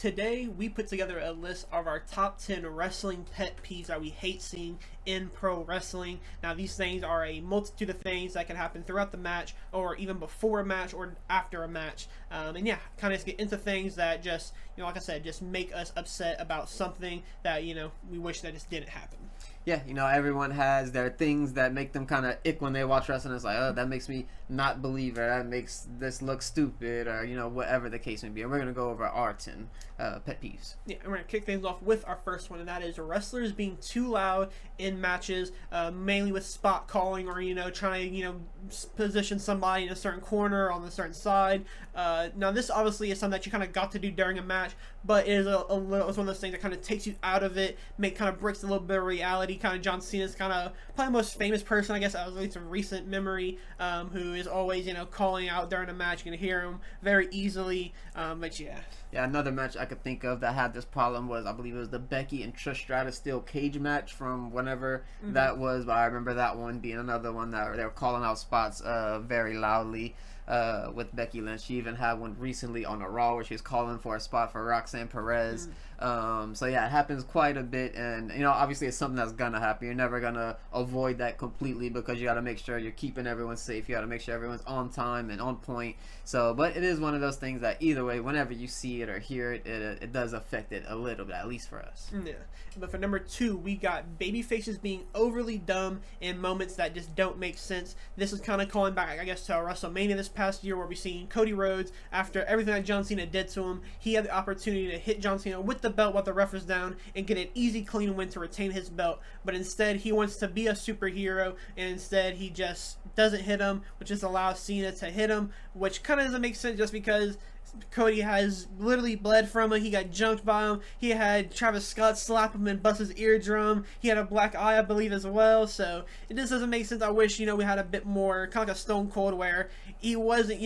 Today, we put together a list of our top 10 wrestling pet peeves that we hate seeing in pro wrestling. Now, these things are a multitude of things that can happen throughout the match, or even before a match, or after a match. And yeah, kind of get into things that just, like I said, just make us upset about something that, we wish that just didn't happen. Yeah, everyone has their things that make them kind of ick when they watch wrestling. It's like, oh, that makes me not believe it. That makes this look stupid, or whatever the case may be. And we're gonna go over our 10 pet peeves. Yeah, and we're gonna kick things off with our first one, and that is wrestlers being too loud in matches, mainly with spot calling or trying to position somebody in a certain corner on a certain side. Now, this obviously is something that you kind of got to do during a match, but it is it's one of those things that kind of takes you out of it, kind of breaks a little bit of reality. Kind of John Cena's kind of probably the most famous person, I guess, at least in recent memory, who is always calling out during a match. You can hear him very easily, but yeah. Yeah, another match I could think of that had this problem was, I believe it was the Becky and Trish Stratus steel cage match from whenever that was, but I remember that one being another one that they were calling out spots very loudly with Becky Lynch. She even had one recently on a Raw where she was calling for a spot for Roxanne Perez. So yeah, it happens quite a bit, and obviously it's something that's gonna happen. You're never gonna avoid that completely because you got to make sure you're keeping everyone safe. You got to make sure everyone's on time and on point. So, but it is one of those things that either way, whenever you see it or hear it, it does affect it a little bit, at least for us. Yeah. But for number 2, we got baby faces being overly dumb in moments that just don't make sense. This is kind of calling back, I guess, to WrestleMania this past year, where we seen Cody Rhodes, after everything that John Cena did to him, he had the opportunity to hit John Cena with the belt while the ref was down and get an easy, clean win to retain his belt. But instead, he wants to be a superhero, and instead he just doesn't hit him, which just allows Cena to hit him, which kind of doesn't make sense just because Cody has literally bled from him. He got jumped by him. He had Travis Scott slap him and bust his eardrum. He had a black eye, I believe, as well. So it just doesn't make sense. I wish, we had a bit more, kind of like a Stone Cold, where he wasn't,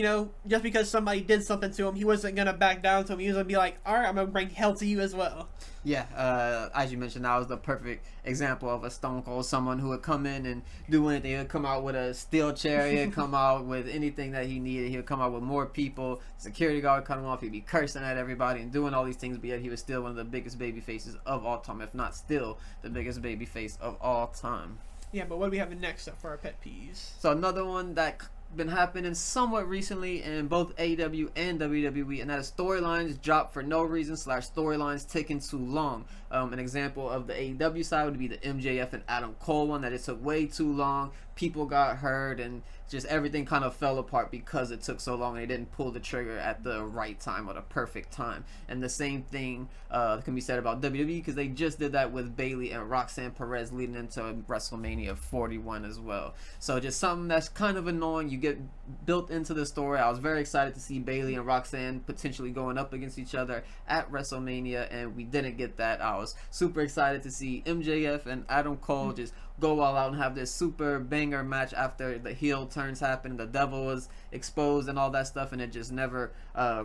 just because somebody did something to him, he wasn't going to back down to him. He was going to be like, all right, I'm going to bring hell to you as well. Yeah, as you mentioned, that was the perfect example of a Stone Cold, someone who would come in and do anything. He would come out with a steel chair. He would come out with anything that he needed. He would come out with more people. Security guard would cut him off. He'd be cursing at everybody and doing all these things, but yet he was still one of the biggest baby faces of all time, if not still the biggest baby face of all time. Yeah, but what do we have next up for our pet peeves? So another one that been happening somewhat recently in both AEW and WWE, and that is storylines drop for no reason / storylines taking too long. An example of the AEW side would be the MJF and Adam Cole one, that it took way too long. People got hurt and just everything kind of fell apart because it took so long and they didn't pull the trigger at the right time or the perfect time. And the same thing can be said about WWE, because they just did that with Bayley and Roxanne Perez leading into WrestleMania 41 as well. So just something that's kind of annoying. You get built into the story. I was very excited to see Bayley and Roxanne potentially going up against each other at WrestleMania, and we didn't get that. I was super excited to see MJF and Adam Cole just go all out and have this super banger match after the heel turns happened, the devil was exposed and all that stuff, and it just never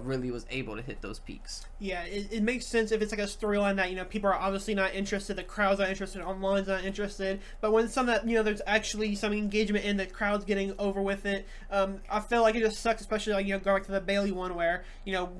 really was able to hit those peaks. Yeah, it makes sense if it's like a storyline that people are obviously not interested, the crowd's not interested, online's not interested, but when some that there's actually some engagement in the crowd's getting over with it, I feel like it just sucks, especially like going back to the Bayley one where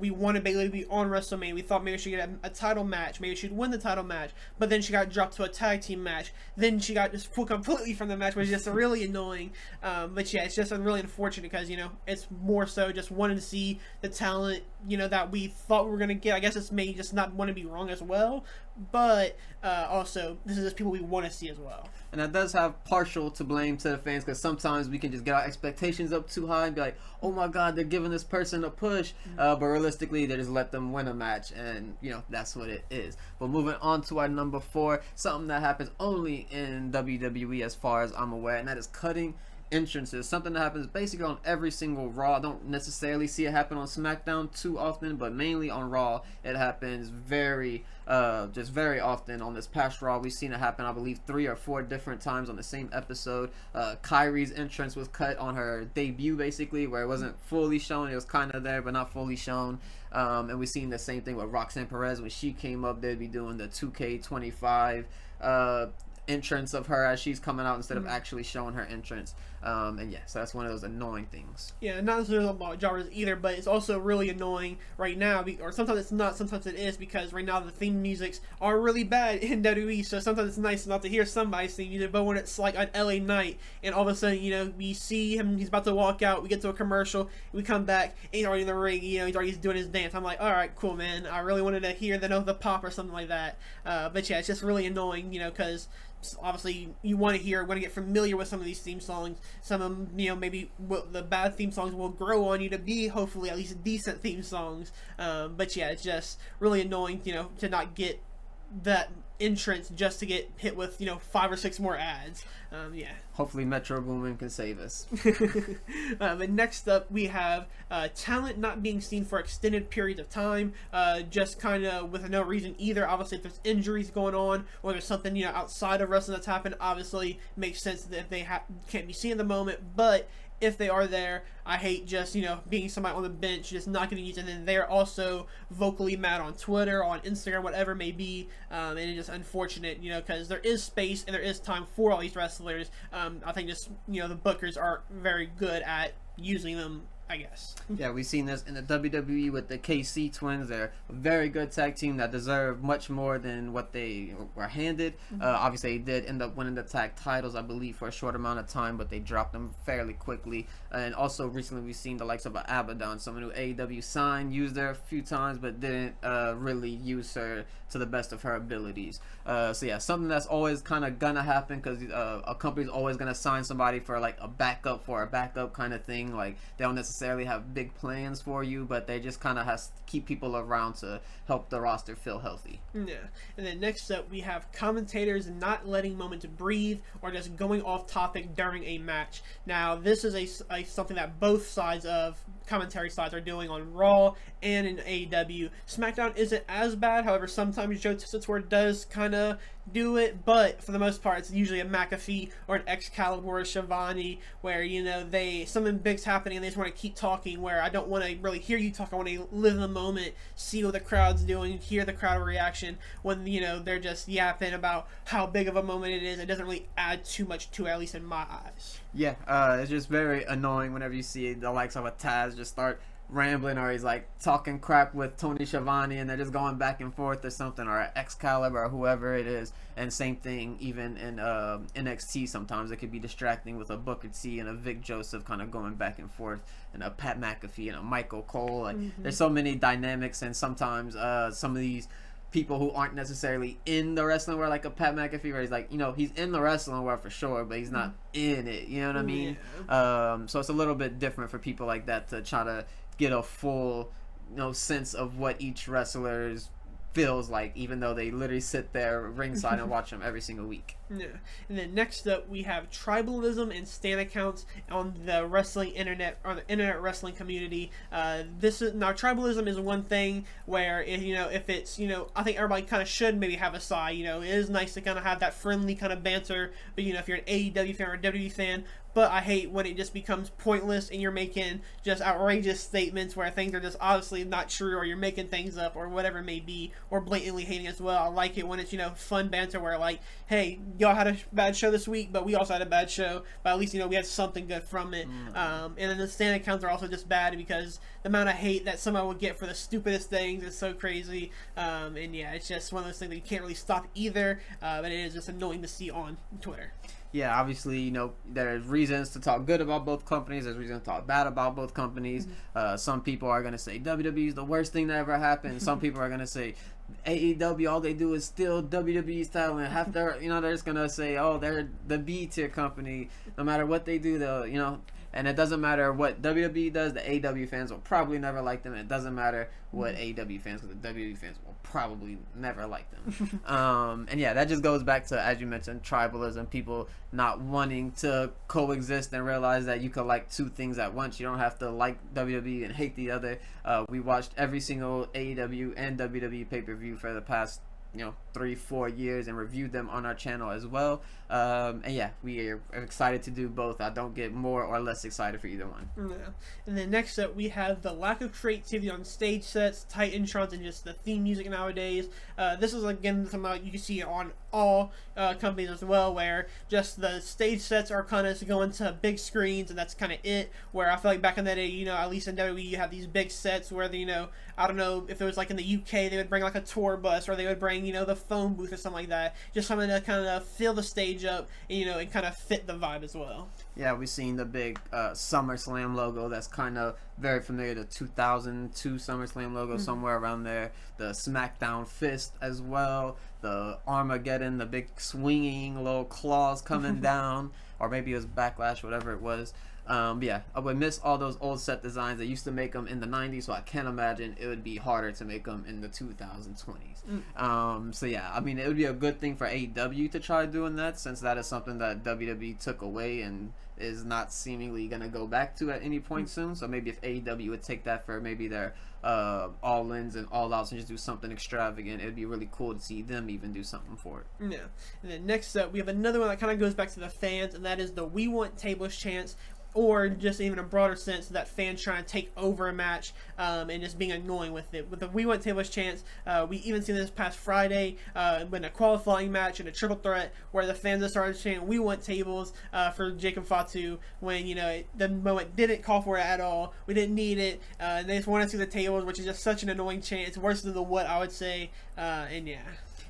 we wanted Bayley to be on WrestleMania. We thought maybe she could get a title match, maybe she'd win the title match, but then she got dropped to a tag team match, then she got just pulled completely from the match, which is just really annoying. But yeah, it's just really unfortunate because it's more so just wanting to see the talent that we thought we were gonna get. I guess it's me just not want to be wrong as well, but also this is just people we want to see as well. And that does have partial to blame to the fans, because sometimes we can just get our expectations up too high and be like, oh my god, they're giving this person a push, but realistically they just let them win a match, and that's what it is. But moving on to our number 4, something that happens only in WWE as far as I'm aware, and that is cutting entrances. Something that happens basically on every single Raw. I don't necessarily see it happen on SmackDown too often, but mainly on Raw it happens very often. On this past Raw, we've seen it happen, I believe, 3 or 4 different times on the same episode. Kyrie's entrance was cut on her debut, basically, where it wasn't fully shown. It was kind of there, but not fully shown. And we've seen the same thing with Roxanne Perez. When she came up, they'd be doing the 2K25 entrance of her as she's coming out instead of actually showing her entrance. And yeah, so that's one of those annoying things. Yeah, not necessarily about genres either, but it's also really annoying right now, or sometimes it's not, sometimes it is, because right now the theme musics are really bad in WWE, so sometimes it's nice not to hear somebody's theme music, but when it's like an LA night, and all of a sudden, you know, we see him, he's about to walk out, we get to a commercial, we come back, and he's already in the ring, you know, he's already doing his dance. I'm like, alright, cool, man, I really wanted to hear the pop or something like that, but yeah, it's just really annoying, you know, because obviously you want to get familiar with some of these theme songs. Some of them, you know, maybe the bad theme songs will grow on you to be hopefully at least decent theme songs, but yeah, it's just really annoying, you know, to not get that entrance just to get hit with, you know, 5 or 6 more ads. Yeah. Hopefully Metro Boomin can save us. But next up we have talent not being seen for extended periods of time, just kind of with no reason either. Obviously if there's injuries going on or there's something, you know, outside of wrestling that's happened, obviously makes sense that they can't be seen in the moment, but if they are there, I hate just, you know, being somebody on the bench, just not getting used, and then they're also vocally mad on Twitter, on Instagram, whatever it may be, and it's just unfortunate, you know, because there is space and there is time for all these wrestlers. I think just, you know, the bookers aren't very good at using them, I guess. Yeah, we've seen this in the WWE with the KC twins. They're a very good tag team that deserve much more than what they were handed. Obviously, they did end up winning the tag titles, I believe, for a short amount of time, but they dropped them fairly quickly. And also, recently, we've seen the likes of Abaddon, someone who AEW signed, used her a few times, but didn't really use her to the best of her abilities. So yeah, something that's always kind of gonna happen, because a company's always gonna sign somebody for like a backup kind of thing. Like, they don't necessarily have big plans for you, but they just kind of has to keep people around to help the roster feel healthy. Yeah. And then next up we have commentators not letting moments breathe or just going off topic during a match. Now this is something that both sides of commentary sides are doing on Raw and in AEW. SmackDown isn't as bad, however sometimes Joe Tessitore does kind of do it, but for the most part it's usually a McAfee or an Excalibur or Shivani, where, you know, something big's happening and they just want to keep talking, where I don't want to really hear you talk. I want to live in the moment, see what the crowd's doing, hear the crowd reaction. When, you know, they're just yapping about how big of a moment it is, it doesn't really add too much to it, at least in my eyes. Yeah, it's just very annoying whenever you see the likes of a Taz just start rambling, or he's like talking crap with Tony Schiavone and they're just going back and forth or something, or Excalibur or whoever it is. And same thing even in NXT, sometimes it could be distracting with a Booker T and a Vic Joseph kind of going back and forth, and a Pat McAfee and a Michael Cole. Like, there's so many dynamics, and sometimes some of these people who aren't necessarily in the wrestling world, like a Pat McAfee, where he's like, you know, he's in the wrestling world for sure, but he's not in it, you know what I mean? Yeah. So it's a little bit different for people like that to try to get a full, you know, sense of what each wrestler feels like, even though they literally sit there ringside and watch them every single week. Yeah. And then next up we have tribalism and stan accounts on the wrestling internet, or the internet wrestling community. Tribalism is one thing where, if it's, I think everybody kind of should maybe have a side. It is nice to kind of have that friendly kind of banter, but if you're an AEW fan or a WWE fan, but I hate when it just becomes pointless and you're making just outrageous statements where things are just obviously not true, or you're making things up, or whatever it may be, or blatantly hating as well. I like it when it's, fun banter where, like, hey, y'all had a bad show this week, but we also had a bad show, but at least, we had something good from it. And then the stan accounts are also just bad because the amount of hate that someone would get for the stupidest things is so crazy. And yeah, it's just one of those things that you can't really stop either, but it is just annoying to see on Twitter. Yeah, obviously, there's reasons to talk good about both companies. There's reasons to talk bad about both companies. Some people are going to say WWE is the worst thing that ever happened. Some people are going to say AEW, all they do is steal WWE style. And half their, they're just going to say, oh, they're the B tier company. No matter what they do, they'll, and it doesn't matter what WWE does, the AEW fans will probably never like them. It doesn't matter what AEW fans, because the WWE fans will probably never like them. And yeah, that just goes back to, as you mentioned, tribalism, people not wanting to coexist and realize that you could like two things at once. You don't have to like WWE and hate the other. We watched every single AEW and WWE pay-per-view for the past 3-4 years and reviewed them on our channel as well. And yeah, we are excited to do both. I don't get more or less excited for either one. Yeah. And then next up, we have the lack of creativity on stage sets, tight introns, and just the theme music nowadays. This is again something you can see on all companies as well, where just the stage sets are kind of going to big screens, and that's kind of it. Where I feel like back in the day, at least in WWE, you have these big sets where I don't know if it was like in the UK, they would bring like a tour bus, or they would bring the phone booth or something like that, just something to kind of fill the stage up, and and kind of fit the vibe as well. Yeah, we've seen the big SummerSlam logo that's kind of very familiar. The 2002 SummerSlam logo, somewhere around there. The SmackDown fist as well. The Armageddon, the big swinging little claws coming down. Or maybe it was Backlash, whatever it was. Yeah, I would miss all those old set designs. They used to make them in the 90s, so I can't imagine it would be harder to make them in the 2020s. So yeah, I mean, it would be a good thing for AEW to try doing that, since that is something that WWE took away and is not seemingly going to go back to at any point soon. So maybe if AEW would take that for maybe their all-ins and all-outs and just do something extravagant, it would be really cool to see them even do something for it. Yeah. And then next up, we have another one that kind of goes back to the fans, and that is the "We Want Tables" chants, or just even a broader sense that fans trying to take over a match and just being annoying with it. With the "We Want Tables" chants, we even seen this past Friday in a qualifying match in a triple threat where the fans just started chanting "We want tables" for Jacob Fatu when the moment didn't call for it at all. We didn't need it. And they just wanted to see the tables, which is just such an annoying chant. It's worse than the "what," I would say. And yeah.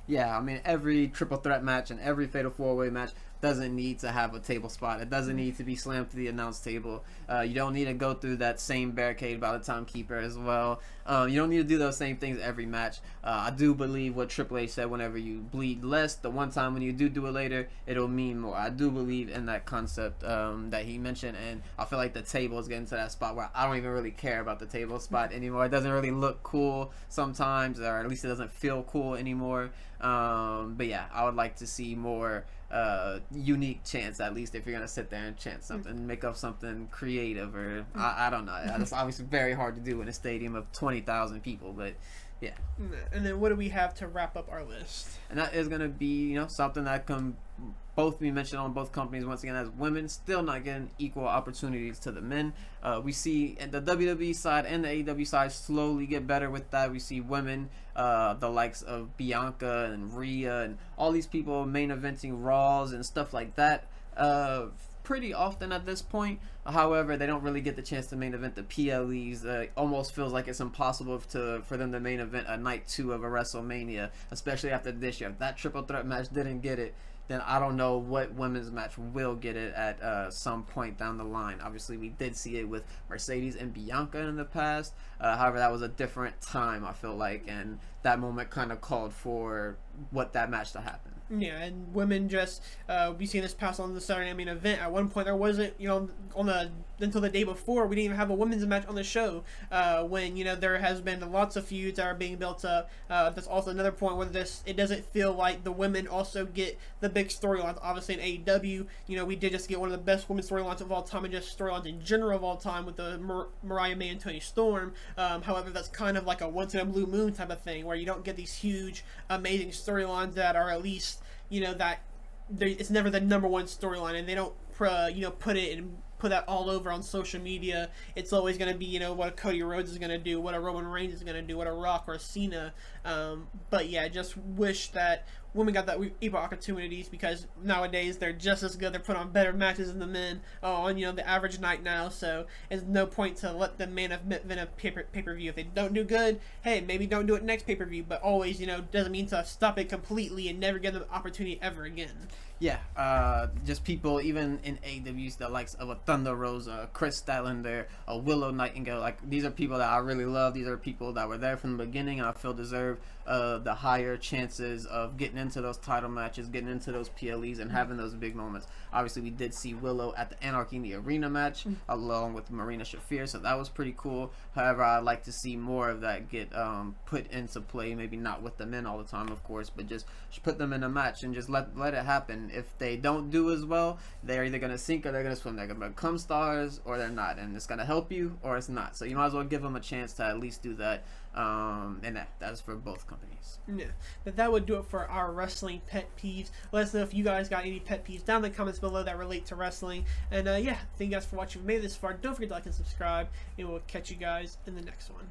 Yeah, I mean, every triple threat match and every fatal 4-way match doesn't need to have a table spot. It doesn't need to be slammed to the announce table. You don't need to go through that same barricade by the timekeeper as well. You don't need to do those same things every match. I do believe what Triple H said, whenever you bleed less, the one time when you do it later, it'll mean more. I do believe in that concept that he mentioned, and I feel like the table is getting to that spot where I don't even really care about the table spot anymore. It doesn't really look cool sometimes, or at least it doesn't feel cool anymore. But yeah, I would like to see more unique chants, at least if you're gonna sit there and chant something, make up something creative, or I don't know. It's obviously very hard to do in a stadium of 20,000 people, but yeah. And then what do we have to wrap up our list? And that is gonna be something that can both be mentioned on both companies once again, as women still not getting equal opportunities to the men. We see the WWE side and the AEW side slowly get better with that. We see women, the likes of Bianca and Rhea and all these people main eventing Raws and stuff like that pretty often at this point. However, they don't really get the chance to main event the PLEs. It almost feels like it's impossible for them to main event a night 2 of a WrestleMania, especially after this year. If that triple threat match didn't get it, then I don't know what women's match will get it at some point down the line. Obviously, we did see it with Mercedes and Bianca in the past. However, that was a different time, I feel like, and that moment kind of called for what that match to happen. Yeah, and women just we seen this past on the Saturday main event. At one point, there wasn't until the day before, we didn't even have a women's match on the show. When there has been lots of feuds that are being built up. That's also another point where it doesn't feel like the women also get the big storylines. Obviously in AEW, we did just get one of the best women's storylines of all time, and just storylines in general of all time with the Mariah May and Toni Storm. However, that's kind of like a once in a blue moon type of thing, where you don't get these huge, amazing storylines that are at least it's never the number one storyline, and they don't put that all over on social media. It's always going to be what a Cody Rhodes is going to do, what a Roman Reigns is going to do, what a Rock or a Cena. But yeah, I just wish that women got that equal opportunities, because nowadays they're just as good. They're putting on better matches than the men on the average night now. So there's no point to let them main event a pay-per-view. If they don't do good, hey, maybe don't do it next pay-per-view. But always doesn't mean to stop it completely and never give them an opportunity ever again. Yeah, just people even in AEW's, the likes of a Thunder Rosa, Chris Statlander, a Willow Nightingale. Like, these are people that I really love. These are people that were there from the beginning, and I feel deserve the higher chances of getting into those title matches, getting into those PLEs, and having those big moments. Obviously, we did see Willow at the Anarchy in the Arena match, along with Marina Shafir, so that was pretty cool. However, I'd like to see more of that get put into play, maybe not with the men all the time, of course, but just put them in a match and just let it happen. If they don't do as well, they're either going to sink or they're going to swim. They're going to become stars or they're not, and it's going to help you or it's not. So you might as well give them a chance to at least do that. And that's for both companies. Yeah, but that would do it for our wrestling pet peeves. Let us know if you guys got any pet peeves down in the comments below that relate to wrestling. And yeah, thank you guys for watching. If you made it this far, don't forget to like and subscribe, and we'll catch you guys in the next one.